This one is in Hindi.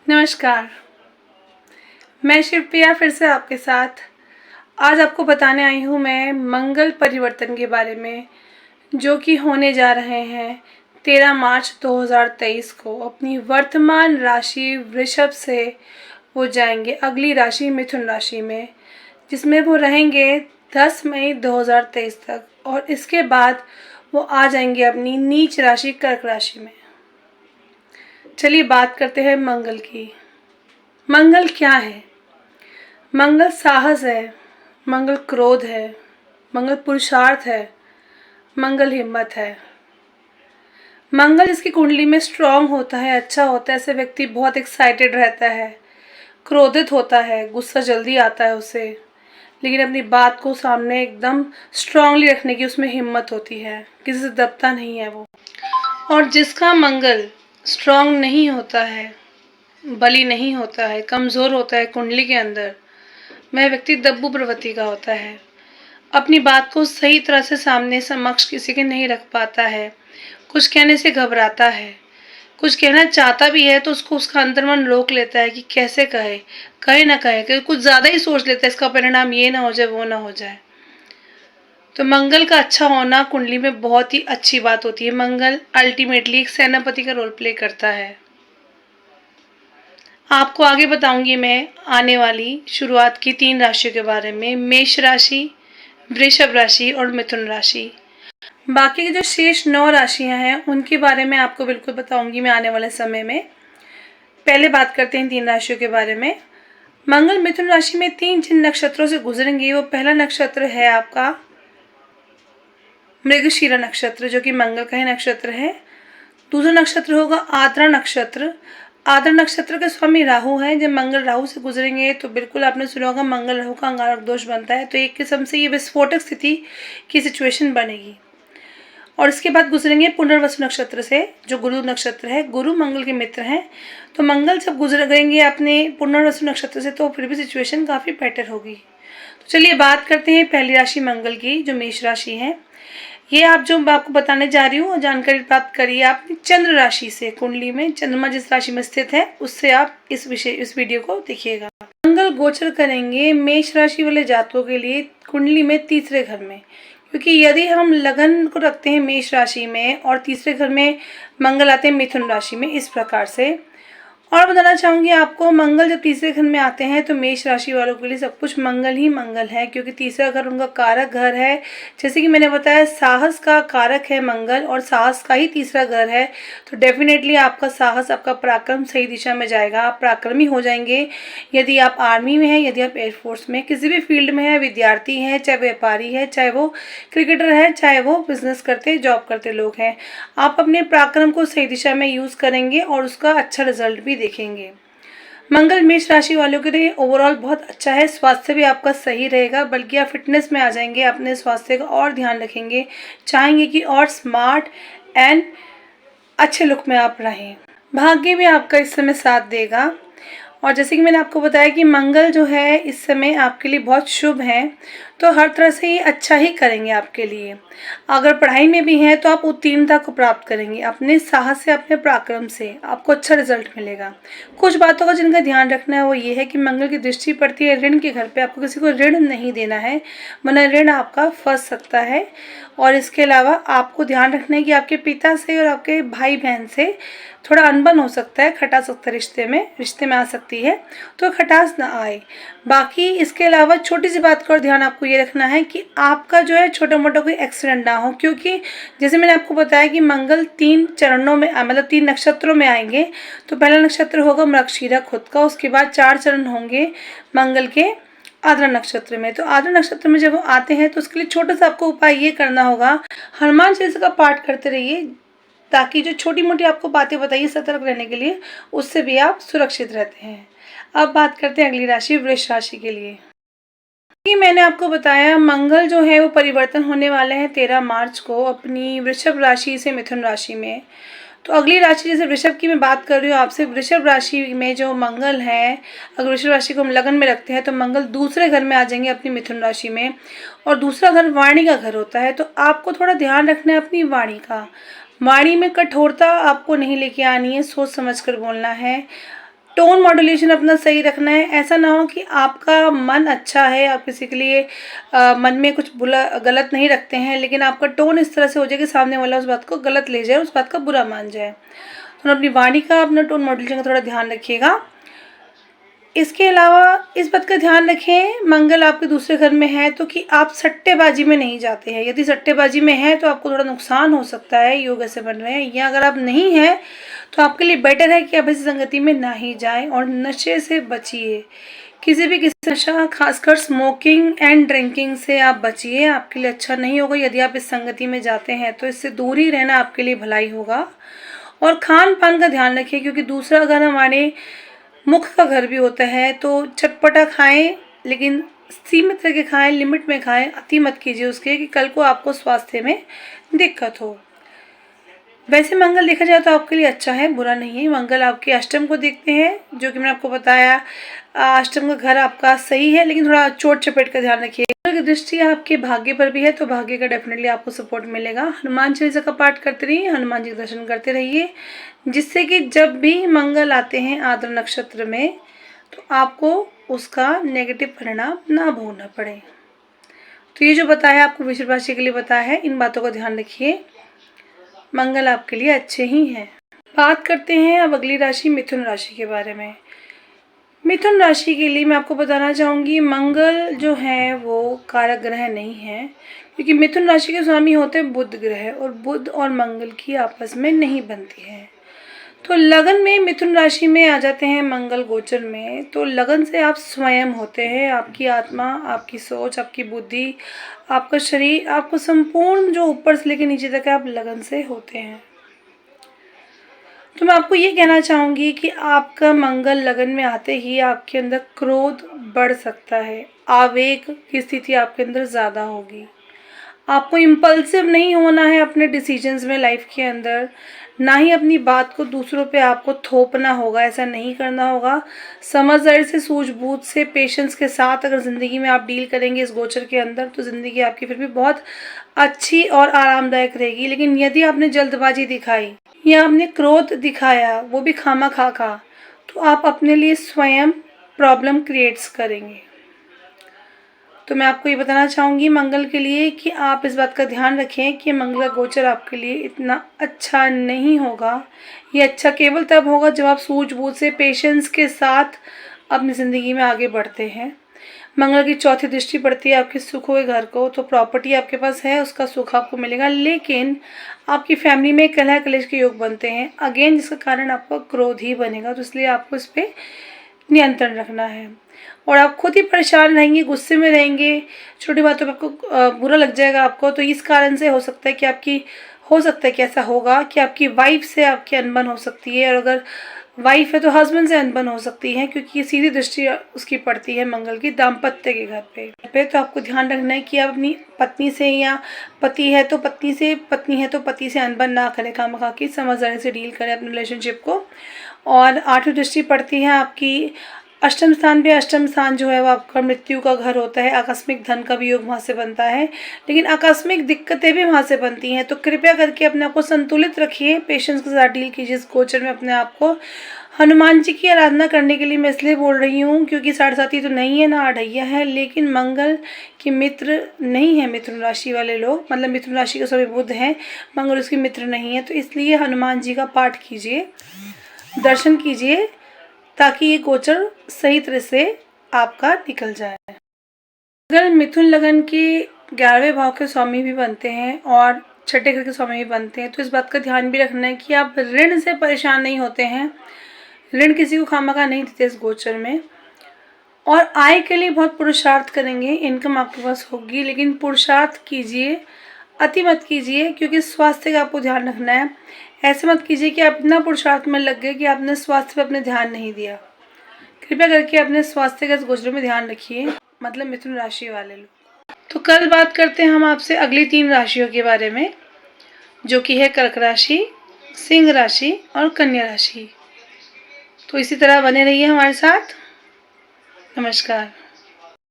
नमस्कार। मैं शिवप्रिया फिर से आपके साथ आज आपको बताने आई हूँ मैं मंगल परिवर्तन के बारे में, जो कि होने जा रहे हैं 13 मार्च 2023 को। अपनी वर्तमान राशि वृषभ से वो जाएंगे अगली राशि मिथुन राशि में, जिसमें वो रहेंगे 10 मई 2023 तक, और इसके बाद वो आ जाएंगे अपनी नीच राशि कर्क राशि में। चलिए बात करते हैं मंगल की। मंगल क्या है? मंगल साहस है, मंगल क्रोध है, मंगल पुरुषार्थ है, मंगल हिम्मत है। मंगल इसकी कुंडली में स्ट्रांग होता है, अच्छा होता है, ऐसे व्यक्ति बहुत एक्साइटेड रहता है, क्रोधित होता है, गुस्सा जल्दी आता है उसे, लेकिन अपनी बात को सामने एकदम स्ट्रांगली रखने की उसमें हिम्मत होती है, किसी से दबता नहीं है वो। और जिसका मंगल स्ट्रांग नहीं होता है, बली नहीं होता है, कमज़ोर होता है कुंडली के अंदर, वह व्यक्ति दब्बू प्रवृत्ति का होता है। अपनी बात को सही तरह से सामने समक्ष किसी के नहीं रख पाता है, कुछ कहने से घबराता है, कुछ कहना चाहता भी है तो उसको उसका अंतर्मन रोक लेता है कि कैसे कहे, कहे ना कहे, कि कुछ ज़्यादा ही सोच लेता है इसका परिणाम ये ना हो जाए, वो ना हो जाए। तो मंगल का अच्छा होना कुंडली में बहुत ही अच्छी बात होती है। मंगल अल्टीमेटली एक सेनापति का रोल प्ले करता है। आपको आगे बताऊंगी मैं आने वाली शुरुआत की 3 राशियों के बारे में, मेष राशि, वृषभ राशि और मिथुन राशि। बाकी की जो शेष 9 राशियां हैं उनके बारे में आपको बिल्कुल बताऊंगी मैं आने वाले समय में। पहले बात करते हैं 3 राशियों के बारे में। मंगल मिथुन राशि में 3 जिन नक्षत्रों से गुजरेंगे, वो पहला नक्षत्र है आपका मृगशिरा नक्षत्र, जो कि मंगल का ही नक्षत्र है। दूसरा नक्षत्र होगा आद्रा नक्षत्र। आद्रा नक्षत्र के स्वामी राहु हैं। जब मंगल राहु से गुजरेंगे तो बिल्कुल आपने सुना होगा मंगल राहु का अंगारक दोष बनता है, तो एक किस्म से ये विस्फोटक स्थिति की सिचुएशन बनेगी। और इसके बाद गुजरेंगे पुनर्वसु नक्षत्र से, जो गुरु नक्षत्र है, गुरु मंगल के मित्र हैं। तो मंगल जब गुजरेंगे अपने पुनर्वसु नक्षत्र से तो फिर भी सिचुएशन काफ़ी बेटर होगी। तो चलिए बात करते हैं पहली राशि मंगल की, जो मेष राशि है। ये आप जो मैं आपको बताने जा रही हूँ जानकारी प्राप्त करिए आपने चंद्र राशि से। कुंडली में चंद्रमा जिस राशि में स्थित है उससे आप इस वीडियो को देखिएगा। मंगल गोचर करेंगे मेष राशि वाले जातकों के लिए कुंडली में तीसरे घर में, क्योंकि यदि हम लगन को रखते हैं मेष राशि में और तीसरे घर में मंगल आते हैं मिथुन राशि में, इस प्रकार से। और बताना चाहूँगी आपको, मंगल जब तीसरे घर में आते हैं तो मेष राशि वालों के लिए सब कुछ मंगल ही मंगल है, क्योंकि तीसरा घर उनका कारक घर है। जैसे कि मैंने बताया, साहस का कारक है मंगल और साहस का ही तीसरा घर है। तो डेफिनेटली आपका साहस, आपका पराक्रम सही दिशा में जाएगा, आप पराक्रमी हो जाएंगे। यदि आप आर्मी में हैं, यदि आप एयरफोर्स में किसी भी फील्ड में है, विद्यार्थी हैं, चाहे व्यापारी है, चाहे वो क्रिकेटर है, चाहे वो बिजनेस करते जॉब करते लोग हैं, आप अपने पराक्रम को सही दिशा में यूज़ करेंगे और उसका अच्छा रिजल्ट भी देखेंगे। मंगल मेष राशि वालों के लिए ओवरऑल बहुत अच्छा है। स्वास्थ्य भी आपका सही रहेगा, बल्कि आप फिटनेस में आ जाएंगे, अपने स्वास्थ्य का और ध्यान रखेंगे, चाहेंगे कि और स्मार्ट एंड अच्छे लुक में आप रहें। भाग्य भी आपका इस समय साथ देगा। और जैसे कि मैंने आपको बताया कि मंगल जो है इस समय आपके लिए बहुत शुभ है, तो हर तरह से ये अच्छा ही करेंगे आपके लिए। अगर पढ़ाई में भी हैं तो आप उत्तीर्णता को प्राप्त करेंगे, अपने साहस से, अपने पराक्रम से आपको अच्छा रिजल्ट मिलेगा। कुछ बातों का जिनका ध्यान रखना है वो ये है कि मंगल की दृष्टि पड़ती है ऋण के घर पे, आपको किसी को ऋण नहीं देना है, वरना ऋण आपका फंस सकता है। और इसके अलावा आपको ध्यान रखना है कि आपके पिता से और आपके भाई बहन से थोड़ा अनबन हो सकता है, खटास सकता है, रिश्ते में आ सकती है, तो खटास ना आए। बाकी इसके अलावा छोटी सी बात का और ध्यान आपको ये रखना है कि आपका जो है छोटा मोटा कोई एक्सीडेंट ना हो, क्योंकि जैसे मैंने आपको बताया कि मंगल 3 चरणों में, मतलब 3 नक्षत्रों में आएंगे। तो पहला नक्षत्र होगा मृगशिरा खुद का, उसके बाद 4 चरण होंगे मंगल के आद्रा नक्षत्र में। तो आद्रा नक्षत्र में जब वो आते हैं तो उसके लिए छोटा सा आपको उपाय ये करना होगा, हनुमान चालीसा का पाठ करते रहिए, ताकि जो छोटी मोटी आपको बातें बताइए सतर्क रहने के लिए, उससे भी आप सुरक्षित रहते हैं। अब बात करते हैं अगली राशि वृष राशि के लिए। कि मैंने आपको बताया मंगल जो है वो परिवर्तन होने वाले हैं 13 मार्च को अपनी वृषभ राशि से मिथुन राशि में। तो अगली राशि, जैसे वृषभ की मैं बात कर रही हूँ आपसे, वृषभ राशि में जो मंगल है, अगर वृषभ राशि को हम लगन में रखते हैं तो मंगल दूसरे घर में आ जाएंगे अपनी मिथुन राशि में, और दूसरा घर वाणी का घर होता है। तो आपको थोड़ा ध्यान रखना है अपनी वाणी का। वाणी में कठोरता आपको नहीं लेके आनी है, सोच समझ कर बोलना है। टोन मॉड्यूलेशन अपना सही रखना है। ऐसा ना हो कि आपका मन अच्छा है, आप किसी के लिए मन में कुछ गलत नहीं रखते हैं, लेकिन आपका टोन इस तरह से हो जाए कि सामने वाला उस बात को गलत ले जाए, उस बात का बुरा मान जाए। तो अपनी वाणी का, अपना टोन मॉड्यूलेशन का थोड़ा ध्यान रखिएगा। इसके अलावा इस बात का ध्यान रखें, मंगल आपके दूसरे घर में है तो कि आप सट्टेबाजी में नहीं जाते हैं। यदि सट्टेबाजी में है तो आपको थोड़ा नुकसान हो सकता है, योग ऐसे बन रहे हैं। या अगर आप नहीं हैं तो आपके लिए बेटर है कि आप ऐसी संगति में ना ही जाएं और नशे से बचिए। किसी नशा, खासकर स्मोकिंग एंड ड्रिंकिंग से आप बचिए, आपके लिए अच्छा नहीं होगा। यदि आप इस संगति में जाते हैं तो इससे दूर ही रहना आपके लिए भलाई होगा। और खान पान का ध्यान रखिए, क्योंकि दूसरा घर हमारे मुख का घर भी होता है। तो चटपटा खाएं, लेकिन सीमित करके खाएं, लिमिट में खाएं, अति मत कीजिए उसके कि कल को आपको स्वास्थ्य में दिक्कत हो। वैसे मंगल देखा जाए तो आपके लिए अच्छा है, बुरा नहीं है। मंगल आपके अष्टम को देखते हैं, जो कि मैंने आपको बताया अष्टम का घर आपका सही है, लेकिन थोड़ा चोट चपेट का ध्यान रखिए। की दृष्टि आपके भाग्य पर भी है, तो भाग्य का डेफिनेटली आपको सपोर्ट मिलेगा। हनुमान चालीसा का पाठ करते रहिए, हनुमान जी के दर्शन करते रहिए, जिससे कि जब भी मंगल आते हैं आद्र नक्षत्र में तो आपको उसका नेगेटिव परिणाम ना भोगना पड़े। तो ये जो बताया आपको वृषभ राशि के लिए बताया है, इन बातों का ध्यान रखिए, मंगल आपके लिए अच्छे ही हैं। बात करते हैं अब अगली राशि मिथुन राशि के बारे में। मिथुन राशि के लिए मैं आपको बताना चाहूँगी, मंगल जो है वो कारक ग्रह नहीं है, क्योंकि मिथुन राशि के स्वामी होते हैं बुध ग्रह, और बुध और मंगल की आपस में नहीं बनती है। तो लगन में मिथुन राशि में आ जाते हैं मंगल गोचर में, तो लगन से आप स्वयं होते हैं। आपकी आत्मा, आपकी सोच, आपकी बुद्धि, आपका शरीर, आपको संपूर्ण जो ऊपर से लेकर नीचे तक है, आप लगन से होते हैं। तो मैं आपको ये कहना चाहूँगी कि आपका मंगल लगन में आते ही आपके अंदर क्रोध बढ़ सकता है, आवेग की स्थिति आपके अंदर ज़्यादा होगी। आपको इम्पल्सिव नहीं होना है अपने डिसीजंस में लाइफ के अंदर, ना ही अपनी बात को दूसरों पे आपको थोपना होगा, ऐसा नहीं करना होगा। समझदारी से, सूझबूझ से, पेशेंस के साथ अगर ज़िंदगी में आप डील करेंगे इस गोचर के अंदर, तो ज़िंदगी आपकी फिर भी बहुत अच्छी और आरामदायक रहेगी। लेकिन यदि आपने जल्दबाजी दिखाई या आपने क्रोध दिखाया, वो भी खामा खा, तो आप अपने लिए स्वयं प्रॉब्लम क्रिएट्स करेंगे। तो मैं आपको ये बताना चाहूँगी मंगल के लिए कि आप इस बात का ध्यान रखें कि मंगल का गोचर आपके लिए इतना अच्छा नहीं होगा। ये अच्छा केवल तब होगा जब आप सूझबूझ से, पेशेंस के साथ अपनी ज़िंदगी में आगे बढ़ते हैं। मंगल की चौथी दृष्टि पड़ती है आपके सुख हुए घर को, तो प्रॉपर्टी आपके पास है, उसका सुख आपको मिलेगा, लेकिन आपकी फैमिली में कलह कलेश के योग बनते हैं अगेन, जिसका कारण आपका क्रोध ही बनेगा। तो इसलिए आपको इस पर नियंत्रण रखना है, और आप खुद ही परेशान रहेंगे, गुस्से में रहेंगे, छोटी बातों पर आपको बुरा लग जाएगा आपको। तो इस कारण से हो सकता है कि ऐसा होगा कि आपकी वाइफ से आपकी अनबन हो सकती है, और अगर वाइफ है तो हस्बैंड से अनबन हो सकती है, क्योंकि सीधी दृष्टि उसकी पड़ती है मंगल की दाम्पत्य के घर पे। तो आपको ध्यान रखना है कि आप अपनी पत्नी से, या पति है तो पति से अनबन ना करें, खामखा की समझदारी से डील करें अपने रिलेशनशिप को। और आठवीं दृष्टि पड़ती है आपकी अष्टम स्थान पे। अष्टम स्थान जो है वो आपका मृत्यु का घर होता है, आकस्मिक धन का भी योग वहाँ से बनता है, लेकिन आकस्मिक दिक्कतें भी वहाँ से बनती हैं। तो कृपया करके अपने आप को संतुलित रखिए, पेशेंस के साथ डील कीजिए इस गोचर में अपने आप को। हनुमान जी की आराधना करने के लिए मैं इसलिए बोल रही हूँ क्योंकि 7.5 तो नहीं है ना 8 है, लेकिन मंगल के मित्र नहीं है मिथुन राशि वाले लोग, मतलब मिथुन राशि के सभी बुध हैं, मंगल उसके मित्र नहीं है। तो इसलिए हनुमान जी का पाठ कीजिए, दर्शन कीजिए, ताकि ये गोचर सही तरह से आपका निकल जाए। अगर मिथुन लगन के 11वें भाव के स्वामी भी बनते हैं और छठे घर के स्वामी भी बनते हैं, तो इस बात का ध्यान भी रखना है कि आप ऋण से परेशान नहीं होते हैं, ऋण किसी को खामखा नहीं देते इस गोचर में। और आय के लिए बहुत पुरुषार्थ करेंगे, इनकम आपके पास होगी, लेकिन पुरुषार्थ कीजिए, अति मत कीजिए, क्योंकि स्वास्थ्य का आपको ध्यान रखना है। ऐसे मत कीजिए कि आप इतना पुरुषार्थ में लग गए कि आपने स्वास्थ्य पे अपने ध्यान नहीं दिया। कृपया करके अपने स्वास्थ्य का इस गोचर में ध्यान रखिए, मतलब मिथुन राशि वाले लोग। तो कल बात करते हैं हम आपसे अगली 3 राशियों के बारे में, जो कि है कर्क राशि, सिंह राशि और कन्या राशि। तो इसी तरह बने रहिए हमारे साथ। नमस्कार।